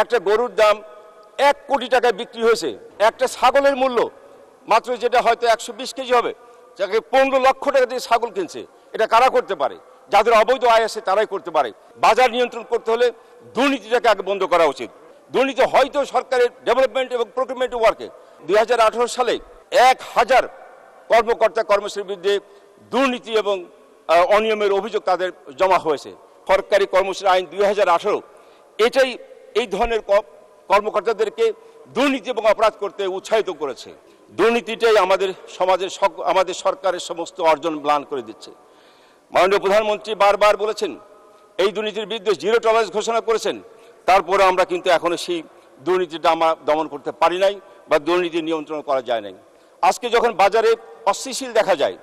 একটা গরুর দাম 1 কোটি টাকায় বিক্রি হয়েছে, একটা ছাগলের মূল্য মাত্র যেটা হয়তো 120 কেজি হবে, যাকে 15 লক্ষ টাকা দিয়ে ছাগল কিনছে। এটা কারা করতে পারে? যাদের অবৈধ আয় আছে তারাই করতে পারে। বাজার নিয়ন্ত্রণ করতে হলে দুর্নীতিটাকে আগে বন্ধ করা উচিত। দুর্নীতি হয়তো সরকারের ডেভেলপমেন্ট এবং প্রকিউরমেন্ট ওয়ার্কে 2018 সালে 1000 কর্মকর্তা কর্মচারীর বিরুদ্ধে দুর্নীতি এবং অনিয়মের অভিযোগ তাদের জমা হয়েছে। সরকারি কর্মচারী আইন 2018 এটাই এই ধরনের কর্মকর্তাদেরকে দুর্নীতি এবং অপরাধ করতে উৎসাহিত করেছে। দুর্নীতিটাই আমাদের সমাজের আমাদের সরকারের সমস্ত অর্জন ম্লান করে দিচ্ছে। মাননীয় প্রধানমন্ত্রী বারবার বলেছেন এই দুর্নীতির বিরুদ্ধে 0 টলারেন্স ঘোষণা করেছেন, তারপরে আমরা কিন্তু এখনো সেই দুর্নীতিটা আমরা দমন করতে পারি নাই বা দুর্নীতি নিয়ন্ত্রণ করা যায় নাই। আজকে যখন বাজারে অস্থিতিশীল দেখা যায়,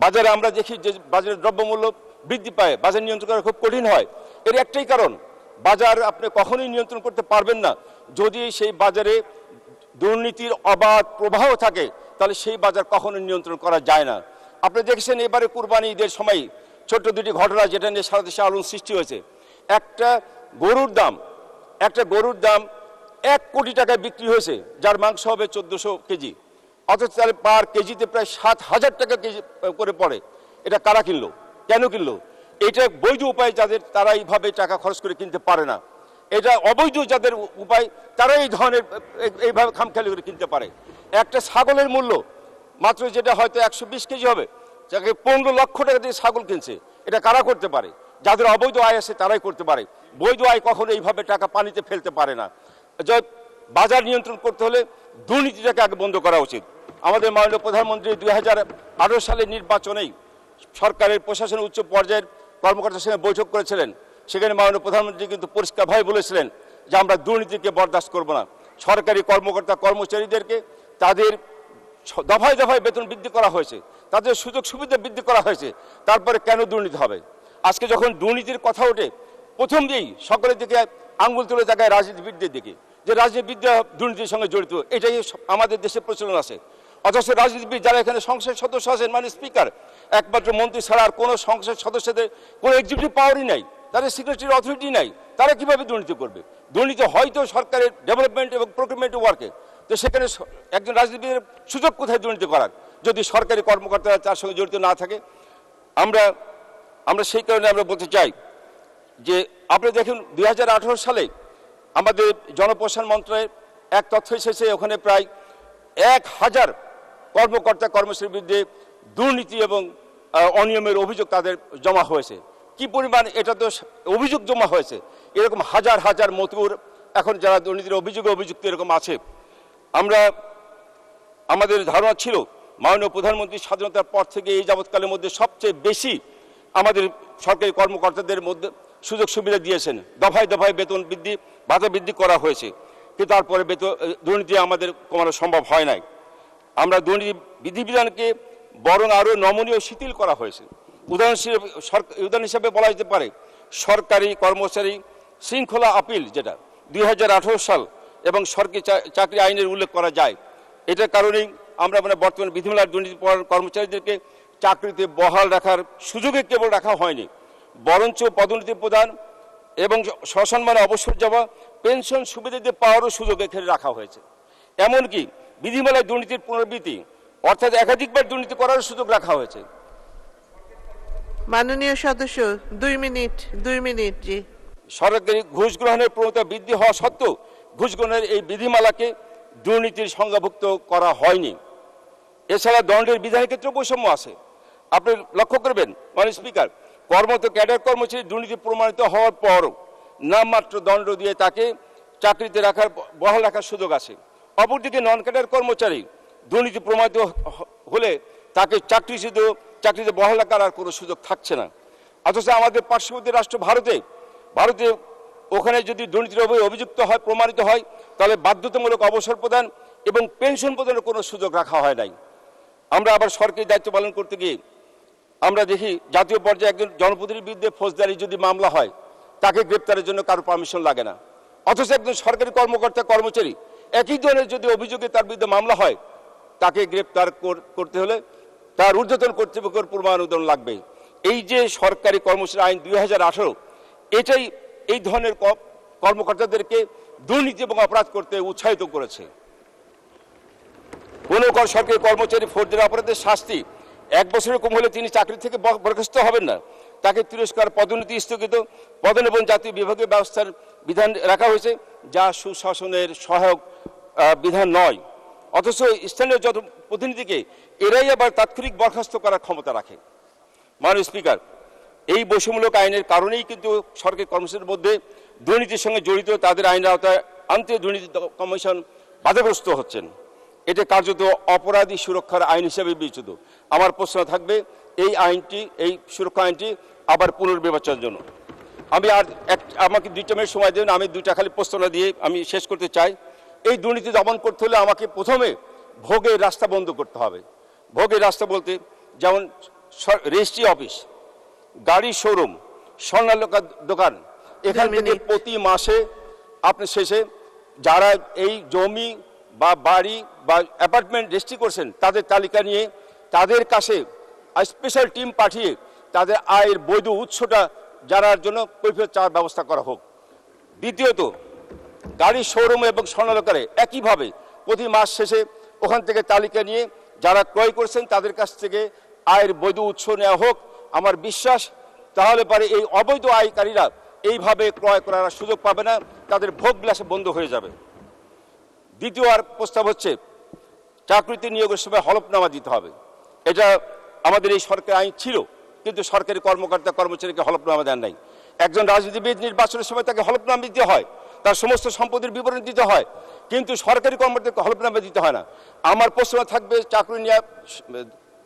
বাজারে আমরা দেখি যে বাজারের দ্রব্যমূল্য বৃদ্ধি পায়, বাজার নিয়ন্ত্রণ করা খুব কঠিন হয়। এর একটাই কারণ, বাজার আপনি কখনোই নিয়ন্ত্রণ করতে পারবেন না যদি সেই বাজারে দুর্নীতির অবাধ প্রবাহ থাকে, তাহলে সেই বাজার কখনোই নিয়ন্ত্রণ করা যায় না। আপনি দেখেছেন এবারে কুরবানি ঈদের সময় ছোট্ট দুটি ঘটনা যেটা নিয়ে সারা দেশে আলোড়ন সৃষ্টি হয়েছে। একটা গরুর দাম 1 কোটি টাকায় বিক্রি হয়েছে, যার মাংস হবে 1400 কেজি, অথচ তাহলে পার কেজিতে প্রায় 7000 টাকা কেজি করে পড়ে। এটা কারা কিনলো? কেন কিনলো? এটা বৈধ উপায় যাদের, তারা এইভাবে টাকা খরচ করে কিনতে পারে না। এটা অবৈধ যাদের উপায়, তারা এই ধরনের এইভাবে খামখেয়ালি করে কিনতে পারে। একটা ছাগলের মূল্য মাত্র যেটা হয়তো 120 কেজি হবে, যাকে 15 লক্ষ টাকা দিয়ে ছাগল কিনছে। এটা কারা করতে পারে? যাদের অবৈধ আয় আছে তারাই করতে পারে। বৈধ আয় কখনো এইভাবে টাকা পানিতে ফেলতে পারে না। বাজার নিয়ন্ত্রণ করতে হলে দুর্নীতিটাকে আগে বন্ধ করা উচিত। আমাদের মাননীয় প্রধানমন্ত্রী 2018 সালের নির্বাচনেই সরকারের প্রশাসনের উচ্চ পর্যায়ের কর্মকর্তার সঙ্গে বৈঠক করেছিলেন। সেখানে মাননীয় প্রধানমন্ত্রী কিন্তু পরিষ্কারভাবে বলেছিলেন যে আমরা দুর্নীতিকে বরদাস্ত করব না। সরকারি কর্মকর্তা কর্মচারীদেরকে তাদের দফায় দফায় বেতন বৃদ্ধি করা হয়েছে, তাদের সুযোগ সুবিধা বৃদ্ধি করা হয়েছে, তারপরে কেন দুর্নীতি হবে? আজকে যখন দুর্নীতির কথা ওঠে, প্রথম দিয়েই সকলের দিকে আঙ্গুল তুলে তাকায় রাজনীতিবিদদের দিকে, যে রাজনীতিবিদরা দুর্নীতির সঙ্গে জড়িত। এটাই আমাদের দেশে প্রচলন আছে। অথচ রাজনীতিবিদ যারা এখানে সংসদ সদস্য আছেন, মানে স্পিকার, একমাত্র মন্ত্রী ছাড়া আর কোনো সংসদ সদস্যদের কোনো এক্সিকিউটিভ পাওয়ারই নাই, তাদের সিক্রেটারি অথরিটি নাই। তারা কিভাবে দুর্নীতি করবে? দুর্নীতি হয়তো সরকারের ডেভেলপমেন্ট এবং প্রকিউরমেন্ট ওয়ার্কে, তো সেখানে একজন রাজনীতিবিদের সুযোগ কোথায় দুর্নীতি করার, যদি সরকারি কর্মকর্তারা তার সঙ্গে জড়িত না থাকে? আমরা সেই কারণে আমরা বলতে চাই যে আপনি দেখুন 2018 সালে আমাদের জনপ্রশাসন মন্ত্রণালয়ের এক তথ্য এসেছে, ওখানে প্রায় 1000 কর্মকর্তা কর্মচারীর বিরুদ্ধে দুর্নীতি এবং অনিয়মের অভিযোগ তাদের জমা হয়েছে। কি পরিমাণ এটা তো অভিযোগ জমা হয়েছে, এরকম হাজার হাজার মতুর এখন যারা দুর্নীতির অভিযুক্ত এরকম আছে। আমাদের ধারণা ছিল মাননীয় প্রধানমন্ত্রী স্বাধীনতার পর থেকে এই যাবৎকালের মধ্যে সবচেয়ে বেশি আমাদের সরকারি কর্মকর্তাদের মধ্যে সুযোগ সুবিধা দিয়েছেন। দফায় দফায় বেতন বৃদ্ধি, ভাতা বৃদ্ধি করা হয়েছে, কিন্তু তারপরে দুর্নীতি আমাদের কমানো সম্ভব হয় নাই। আমরা দুর্নীতি বিধিবিধানকে বরং আরও নমনীয় শিথিল করা হয়েছে। উদাহরণ হিসেবে বলা যেতে পারে সরকারি কর্মচারী শৃঙ্খলা আপিল, যেটা 2018 সাল এবং সরকারি চাকরি আইনের উল্লেখ করা যায়। এটার কারণেই আমরা বর্তমানে বিধিমালার দুর্নীতি কর্মচারীদেরকে চাকরিতে বহাল রাখার সুযোগে কেবল রাখা হয়নি, বরঞ্চ পদোন্নতি প্রদান এবং সসম্মানে অবসর যাওয়া, পেনশন সুবিধা দিয়ে পাওয়ারও সুযোগ এখানে রাখা হয়েছে। এমনকি বিধিমালায় দুর্নীতির পুনরাবৃত্তি, অর্থাৎ একাধিকবার দুর্নীতি করার সুযোগ রাখা হয়েছে। মাননীয় সদস্য 2 মিনিট। জি, সরকারি ঘুষ গ্রহণের প্রবণতা বৃদ্ধি হওয়া সত্ত্বেও ঘুষ গ্রহণের এই বিধিমালাকে দুর্নীতির সংজ্ঞাভুক্ত করা হয়নি। এছাড়া দণ্ডের বিধানের ক্ষেত্রে বৈষম্য আছে। আপনি লক্ষ্য করবেন মাননীয় স্পিকার, কর্মরত ক্যাডার কর্মচারী দুর্নীতি প্রমাণিত হওয়ার পরও নামমাত্র দণ্ড দিয়ে তাকে চাকরিতে বহাল রাখার সুযোগ আছে। অপরদিকে নন ক্যাডার কর্মচারী দুর্নীতি প্রমাণিত হলে তাকে চাকরিতে বহাল রাখার আর কোনো সুযোগ থাকছে না। অথচ আমাদের পার্শ্ববর্তী রাষ্ট্র ভারতে ওখানে যদি দুর্নীতির অভিযুক্ত হয়, প্রমাণিত হয়, তাহলে বাধ্যতামূলক অবসর প্রদান এবং পেনশন প্রদানের কোনো সুযোগ রাখা হয় নাই। আমরা আবার সরকারি দায়িত্ব পালন করতে গিয়ে আমরা দেখি জাতীয় পর্যায়ে একজন জনপ্রতিনিধির বিরুদ্ধে ফৌজদারি যদি মামলা হয়, তাকে গ্রেপ্তারের জন্য কারো পারমিশন লাগে না। অথচ একজন সরকারি কর্মকর্তা কর্মচারী একই ধরনের যদি অভিযোগে তার বিরুদ্ধে মামলা হয়, তাকে গ্রেপ্তার করতে হলে তার ঊর্ধ্বতন কর্তৃপক্ষের পূর্বানুমোদন লাগবে। এই যে সরকারি কর্মচারী আইন 2018, এটাই এই ধরনের কর্মকর্তাদেরকে দুর্নীতি এবং অপরাধ করতে উৎসাহিত করেছে। কোনো সরকারি কর্মচারী ফৌজদারি অপরাধের শাস্তি 1 বছরের কম হলে তিনি চাকরি থেকে বরখাস্ত হবেন না, তাকে তিরস্কার, পদোন্নতি স্থগিত, পদোন্নতি এবং জাতীয় বিভাগীয় ব্যবস্থার বিধান রাখা হয়েছে, যা সুশাসনের সহায়ক বিধান নয়। অথচ স্থানীয় প্রতিনিধিকে এরাই আবার তাৎক্ষণিক বরখাস্ত করার ক্ষমতা রাখে। মাননীয় স্পিকার, এই বৈষম্যমূলক আইনের কারণেই কিন্তু সরকারি কর্মচারীদের মধ্যে দুর্নীতির সঙ্গে জড়িত তাদের আইনের আওতায় আনতে দুর্নীতি কমিশন বাধাগ্রস্ত হচ্ছেন। এটা কার্যত অপরাধী সুরক্ষার আইন হিসেবে বিবেচিত। আমার প্রশ্ন থাকবে, এই সুরক্ষা আইনটি আবার পুনর্বিবেচনার জন্য। আমাকে 2টা মিনিট সময় দেন, আমি 2টা খালি প্রশ্ন দিয়ে আমি শেষ করতে চাই। এই দুর্নীতি দমন করতে হলে আমাকে প্রথমে ভোগের রাস্তা বন্ধ করতে হবে। ভোগের রাস্তা বলতে যেমন রেজিস্ট্রি অফিস, গাড়ির শোরুম, স্বর্ণালঙ্কার দোকান, এখান থেকে প্রতি মাসে আপনি শেষে যারা এই জমি বা বাড়ি বা অ্যাপার্টমেন্ট রেজিস্ট্রি করছেন তাদের তালিকা নিয়ে তাদের কাছে স্পেশাল টিম পাঠিয়ে তাদের আয়ের বৈধ উৎসটা জানার জন্য কৈফিয়ত চাওয়ার ব্যবস্থা করা হোক। দ্বিতীয়ত, গাড়ির শোরুম এবং স্বর্ণালঙ্কারে একইভাবে প্রতি মাস শেষে ওখান থেকে তালিকা নিয়ে যারা ক্রয় করছেন তাদের কাছ থেকে আয়ের বৈধ উৎস নেওয়া হোক। আমার বিশ্বাস তাহলে পারে এই অবৈধ আয়কারীরা এইভাবে ক্রয় করার সুযোগ পাবে না, তাদের ভোগ বিলাসে বন্ধ হয়ে যাবে। দ্বিতীয় আর প্রস্তাব হচ্ছে চাকরিতে নিয়োগের সময় হলফনামা দিতে হবে। এটা আমাদের এই সরকারি আইন ছিল, কিন্তু সরকারি কর্মকর্তা কর্মচারীকে হলফনামা দেন নাই। একজন রাজনীতিবিদ নির্বাচনের সময় তাকে হলফনামা দিতে হয়, তার সমস্ত সম্পত্তির বিবরণ দিতে হয়, কিন্তু সরকারি কর্মকর্তাকে হলফনামা দিতে হয় না। আমার প্রশ্ন থাকবে, চাকরি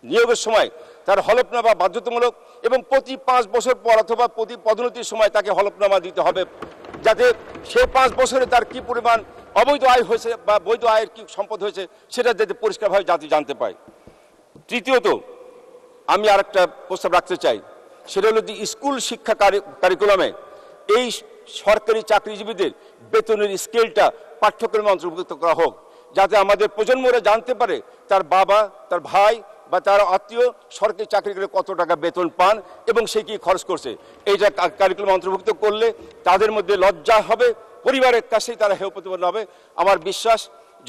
নিয়োগের সময় তার হলফনামা বাধ্যতামূলক এবং প্রতি 5 বছর পর অথবা প্রতি পদোন্নতির সময় তাকে হলফনামা দিতে হবে, যাতে সে 5 বছরে তার কি পরিমাণ অবৈধ আয় হয়েছে বা বৈধ আয়ের কি সম্পদ হয়েছে সেটা যাতে পরিষ্কারভাবে জাতি জানতে পায়। তৃতীয়ত, আমি আরেকটা প্রস্তাব রাখতে চাই, সেটা হলো যে স্কুল শিক্ষা কারিকুলামে এই সরকারি চাকরিজীবীদের বেতনের স্কেলটা পাঠ্যক্রমে অন্তর্ভুক্ত করা হোক, যাতে আমাদের প্রজন্মরা জানতে পারে তার বাবা, তার ভাই বা তার আত্মীয় সরকারি চাকরি করে কত টাকা বেতন পান এবং সে কি খরচ করছে। এইটা কারিকুলামে অন্তর্ভুক্ত করলে তাদের মধ্যে লজ্জা হবে, পরিবারের কাছেই তারা হেয় প্রতিপন্ন হবে। আমার বিশ্বাস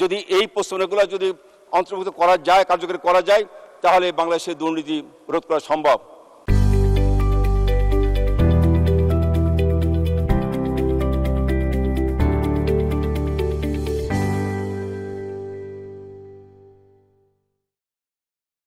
যদি এই প্রশ্নগুলো যদি অন্তর্ভুক্ত করা যায়, কার্যকরী করা যায়, তাহলে বাংলাদেশের দুর্নীতি রোধ করা সম্ভব।